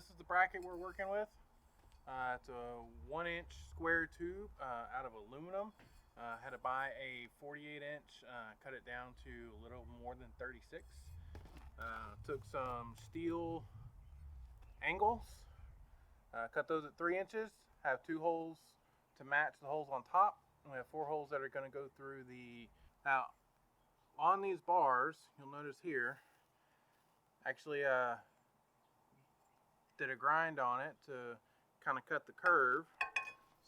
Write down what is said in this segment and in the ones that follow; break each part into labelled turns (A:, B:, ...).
A: this is the bracket we're working with. It's a 1-inch square tube out of aluminum. Had to buy a 48-inch, cut it down to a little more than 36. Took some steel angles, cut those at 3 inches, have 2 holes to match the holes on top. We have 4 holes that are going to go through the, now on these bars, you'll notice here, actually did a grind on it to kind of cut the curve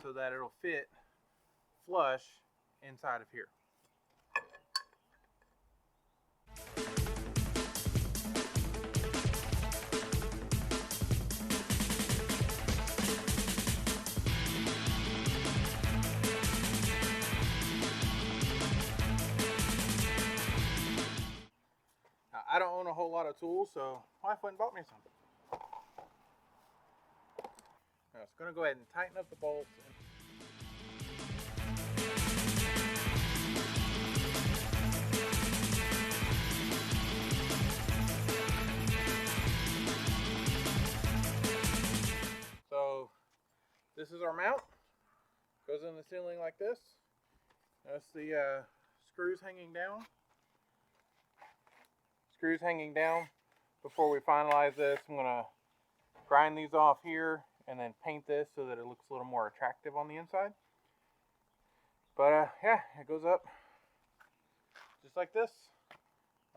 A: so that it'll fit flush inside of here. Now, I don't own a whole lot of tools, so my wife went and bought me some. Now, it's going to go ahead and tighten up the bolts. So this is our mount. Goes in the ceiling like this. That's the screws hanging down. Screws hanging down. Before we finalize this, I'm going to grind these off here and then paint this so that it looks a little more attractive on the inside. But yeah, it goes up just like this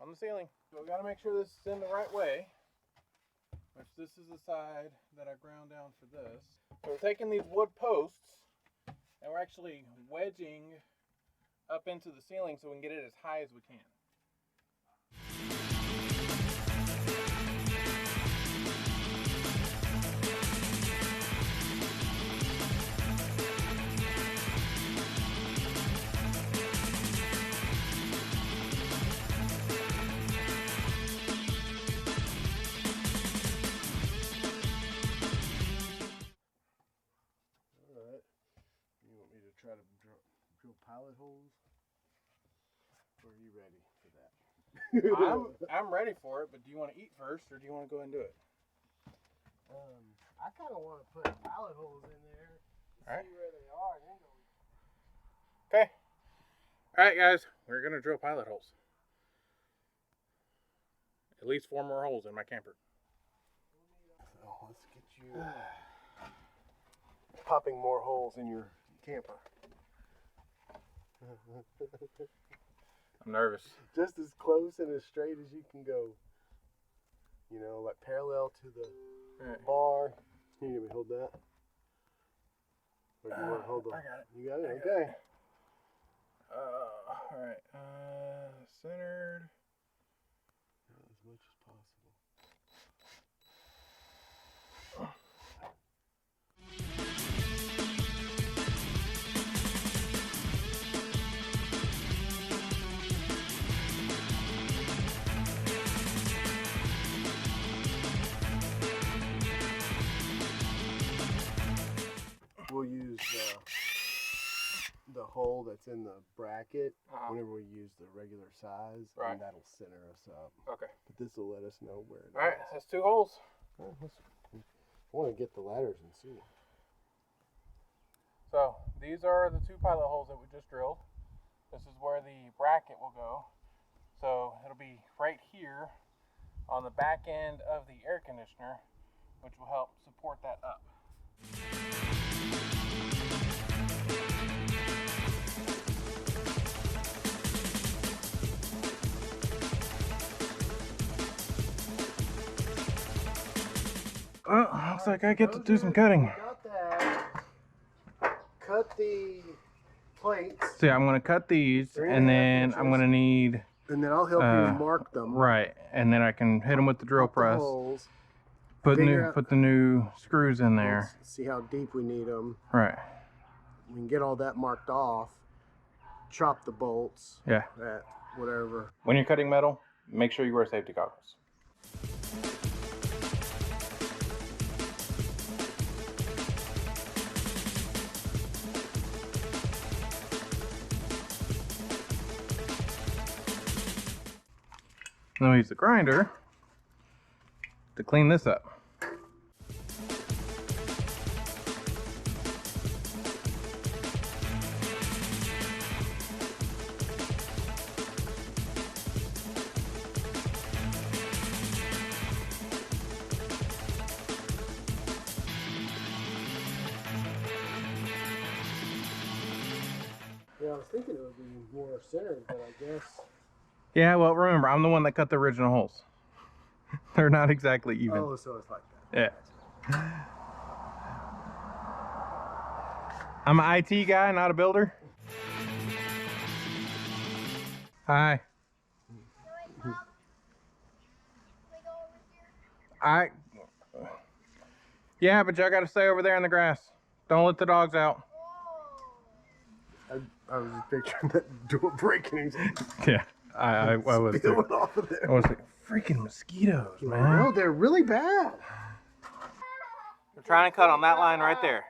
A: on the ceiling. So we got to make sure this is in the right way, which this is the side that I ground down for this. So we're taking these wood posts and we're actually wedging up into the ceiling so we can get it as high as we can.
B: Try to drill pilot holes, or are you ready for that?
A: I'm ready for it, but do you want to eat first, or do you want to go and do it?
B: I kind of want to put pilot holes in there, see where they are, and then go.
A: Okay. All right, guys, we're gonna drill pilot holes. At least 4 more holes in my camper.
B: So let's get you popping more holes in your camper.
A: I'm nervous.
B: Just as close and as straight as you can go. You know, like parallel to the bar. Can you let me hold that? Or do you want to hold on?
A: I got it.
B: You got it? Okay.
A: All right. Centered.
B: As much as possible. We'll use the hole that's in the bracket whenever we use the regular size, and that'll center us up.
A: Okay.
B: But this will let us know where it is.
A: All right, that's 2 holes.
B: I want to get the ladders and see.
A: So these are the 2 pilot holes that we just drilled. This is where the bracket will go. So it'll be right here on the back end of the air conditioner, which will help support that up. Well, looks like I get to do some cutting.
B: Got that. Cut the plates.
A: So yeah, I'm going to cut these, and then I'm going to need...
B: And then I'll help you mark them.
A: Right, and then I can hit them with the drill press.
B: Holes,
A: put the new screws in there.
B: Let's see how deep we need them.
A: Right.
B: We can get all that marked off. Chop the bolts.
A: Yeah.
B: At whatever.
A: When you're cutting metal, make sure you wear safety goggles. Then we use the grinder to clean this up.
B: thinking it would be more centered, but I guess.
A: Yeah, well, remember, I'm the one that cut the original holes. They're not exactly even.
B: Oh, so it's like that.
A: Yeah. I'm an IT guy, not a builder. Hi. Yeah, but y'all gotta stay over there in the grass. Don't let the dogs out.
B: I was just picturing that door breaking.
A: Yeah, I was too.
B: Off of there.
A: I was like, freaking mosquitoes, man.
B: No, they're really bad.
A: We're trying to cut on that line right there.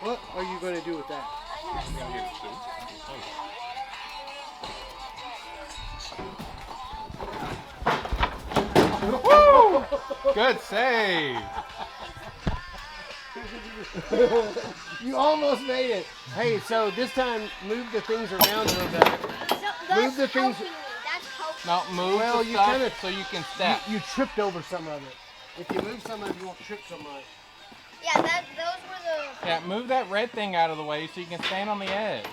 B: What are you going to do with that?
A: Woo! Good save.
B: You almost made it. Hey, so this time move the things around a little bit.
C: That's
B: the things-
C: helping me. That's helping.
A: No, move
B: Well,
A: the
B: you
A: stuff
B: kinda-
A: so you can step.
B: You tripped over some of it. If you move some of it, you won't trip so much.
C: Yeah, those were the.
A: Yeah, move that red thing out of the way so you can stand on the edge.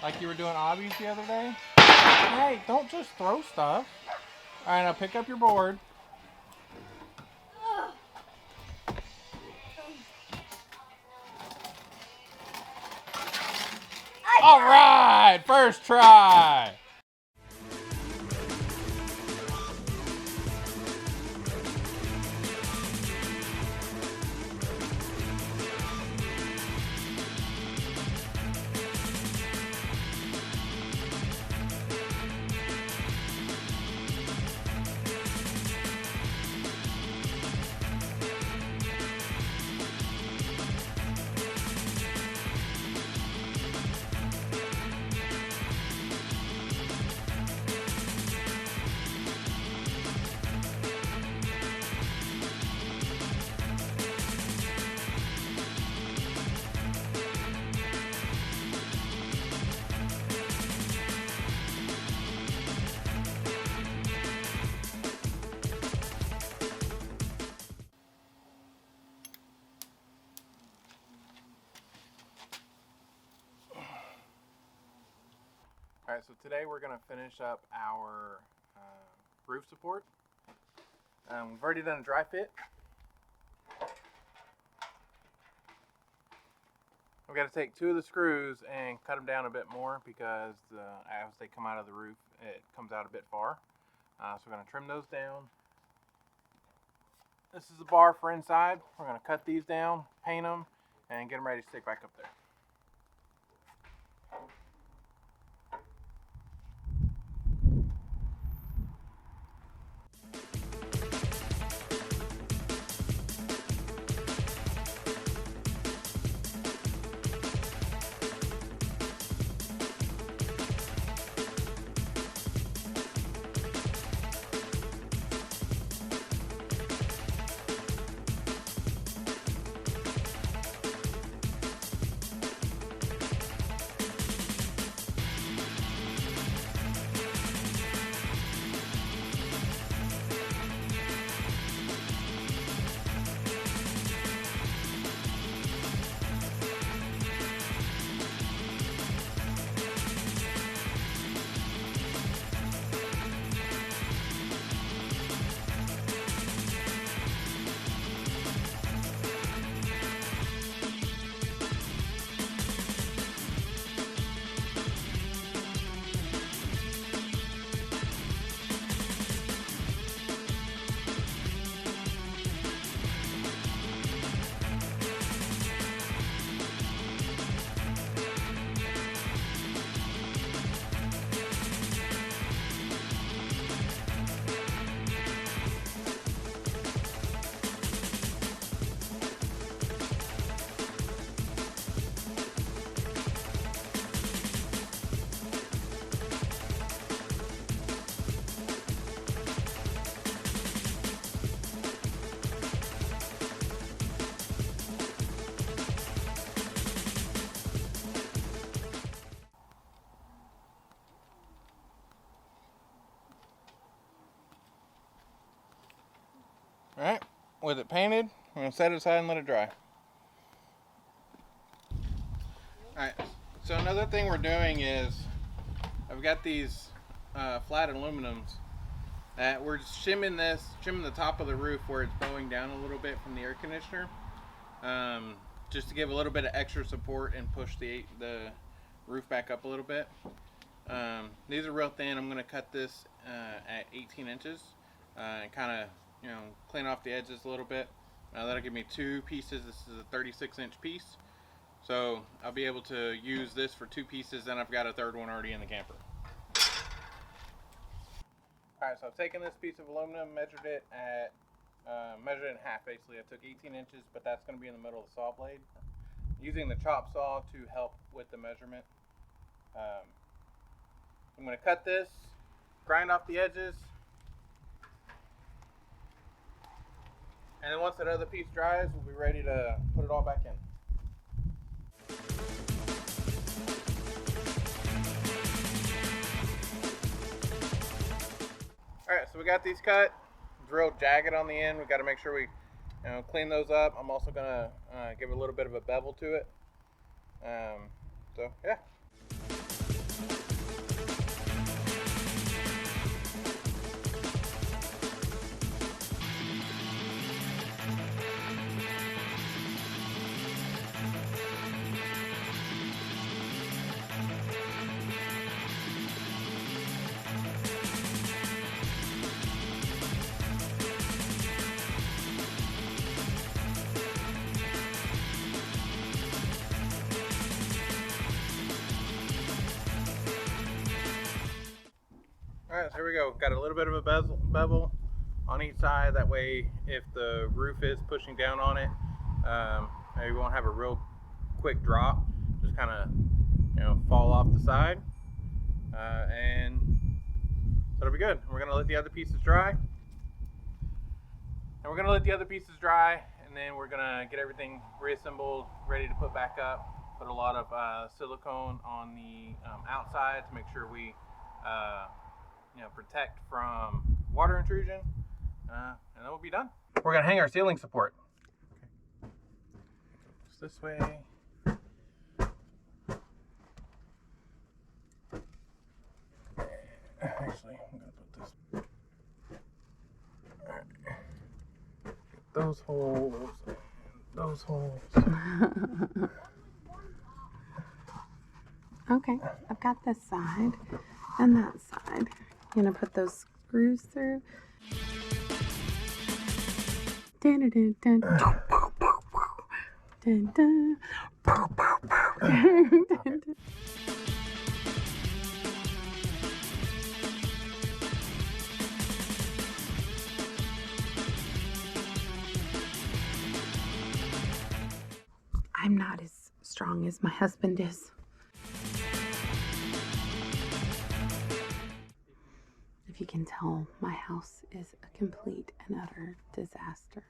A: Like you were doing obbies the other day. Hey, don't just throw stuff. All right, now pick up your board. All right, first try. All right, so today we're gonna finish up our roof support. We've already done a dry fit. We've got to take 2 of the screws and cut them down a bit more because as they come out of the roof, it comes out a bit far. So we're gonna trim those down. This is the bar for inside. We're gonna cut these down, paint them, and get them ready to stick back up there. Alright, with it painted, I'm going to set it aside and let it dry. Alright, so another thing we're doing is I've got these flat aluminums that we're trimming the top of the roof where it's bowing down a little bit from the air conditioner, just to give a little bit of extra support and push the roof back up a little bit. These are real thin. I'm going to cut this at 18 inches and kind of, clean off the edges a little bit. That'll give me 2 pieces. This is a 36-inch piece. So I'll be able to use this for 2 pieces, and I've got a third one already in the camper. Alright, so I've taken this piece of aluminum, measured it in half basically. I took 18 inches, but that's going to be in the middle of the saw blade. Using the chop saw to help with the measurement. I'm going to cut this, grind off the edges, and then once that other piece dries, we'll be ready to put it all back in. Alright, so we got these cut. It's real jagged on the end. We got to make sure we clean those up. I'm also going to give a little bit of a bevel to it. So, yeah. Alright, so here we go. Got a little bit of a bevel on each side. That way, if the roof is pushing down on it, maybe we won't have a real quick drop. Just kind of, fall off the side. And that'll be good. We're going to let the other pieces dry. And then we're going to get everything reassembled, ready to put back up. Put a lot of silicone on the outside to make sure we protect from water intrusion, and then we'll be done. We're gonna hang our ceiling support. Okay. Just this way. Actually, I'm gonna put this. All right. Get those holes. Those holes.
D: Okay, I've got this side and that side. I'm gonna put those screws through. Dun, dun, dun, dun. Dun, dun. Dun, dun. I'm not as strong as my husband is. If you can tell, my house is a complete and utter disaster.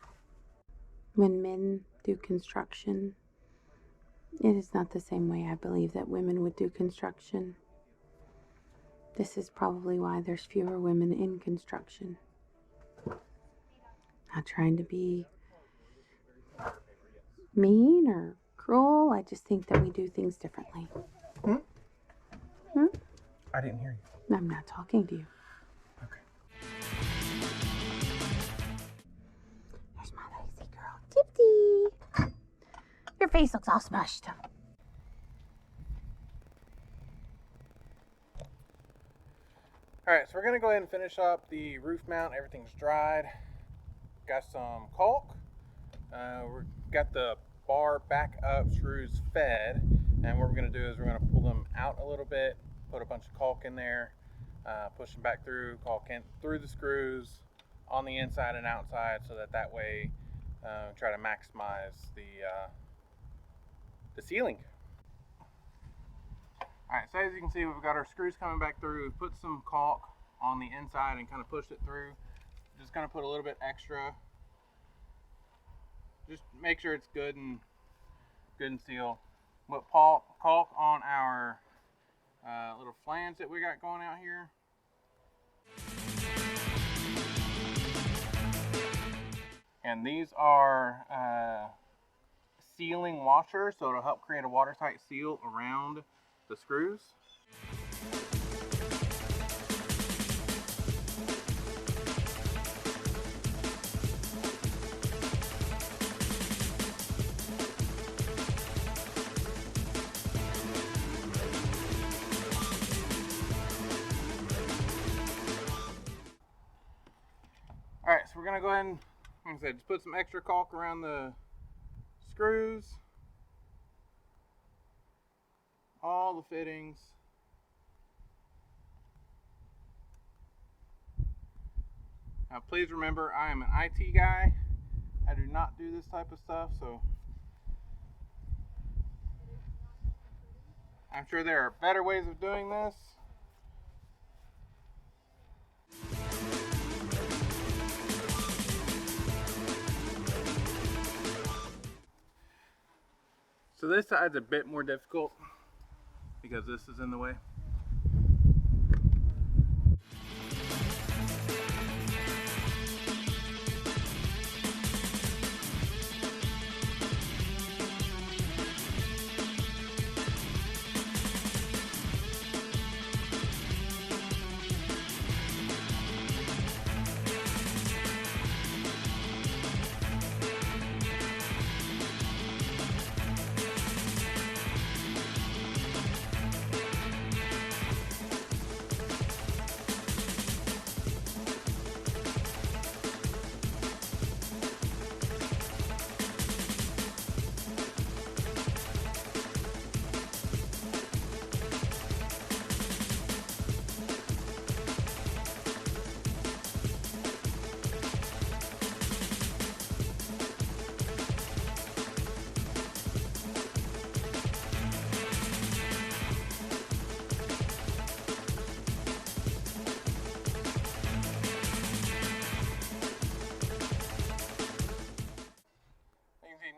D: When men do construction, it is not the same way I believe that women would do construction. This is probably why there's fewer women in construction. Not trying to be mean or cruel. I just think that we do things differently.
A: I didn't hear you.
D: I'm not talking to you.
A: Okay.
D: There's my lazy girl, Tipsy. Your face looks all smushed.
A: Alright, so we're going to go ahead and finish up the roof mount. Everything's dried. Got some caulk. We've got the bar back up screws fed. And what we're going to do is we're going to pull them out a little bit, put a bunch of caulk in there, push them back through, caulk in through the screws on the inside and outside, so that way try to maximize the ceiling. Alright, so as you can see, we've got our screws coming back through. We've put some caulk on the inside and kind of pushed it through. Just kind of put a little bit extra. Just make sure it's good and sealed. Put caulk on our little flange that we got going out here. And these are sealing washers, so it'll help create a watertight seal around the screws. Alright, so we're going to go ahead and, like I said, just put some extra caulk around the screws, all the fittings. Now please remember, I am an IT guy. I do not do this type of stuff, so I'm sure there are better ways of doing this. So this side's a bit more difficult because this is in the way.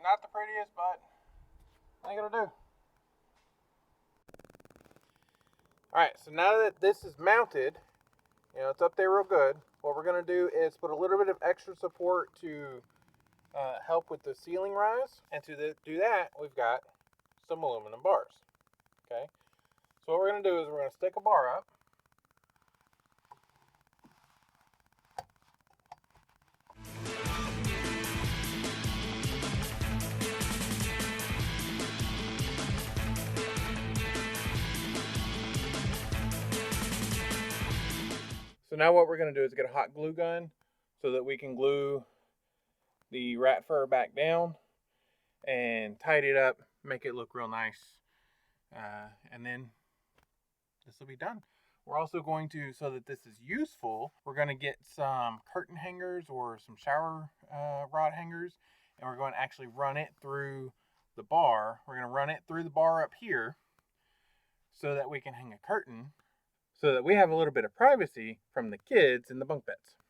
A: Not the prettiest, but I think it'll do. Alright, so now that this is mounted, it's up there real good, what we're going to do is put a little bit of extra support to help with the ceiling rise. And to do that, we've got some aluminum bars. Okay, so what we're going to do is we're going to stick a bar up. So now what we're going to do is get a hot glue gun so that we can glue the rat fur back down and tidy it up, make it look real nice, and then this will be done. We're also going to, so that this is useful, we're going to get some curtain hangers or some shower rod hangers, and we're going to actually run it through the bar. We're going to run it through the bar up here so that we can hang a curtain, so that we have a little bit of privacy from the kids in the bunk beds.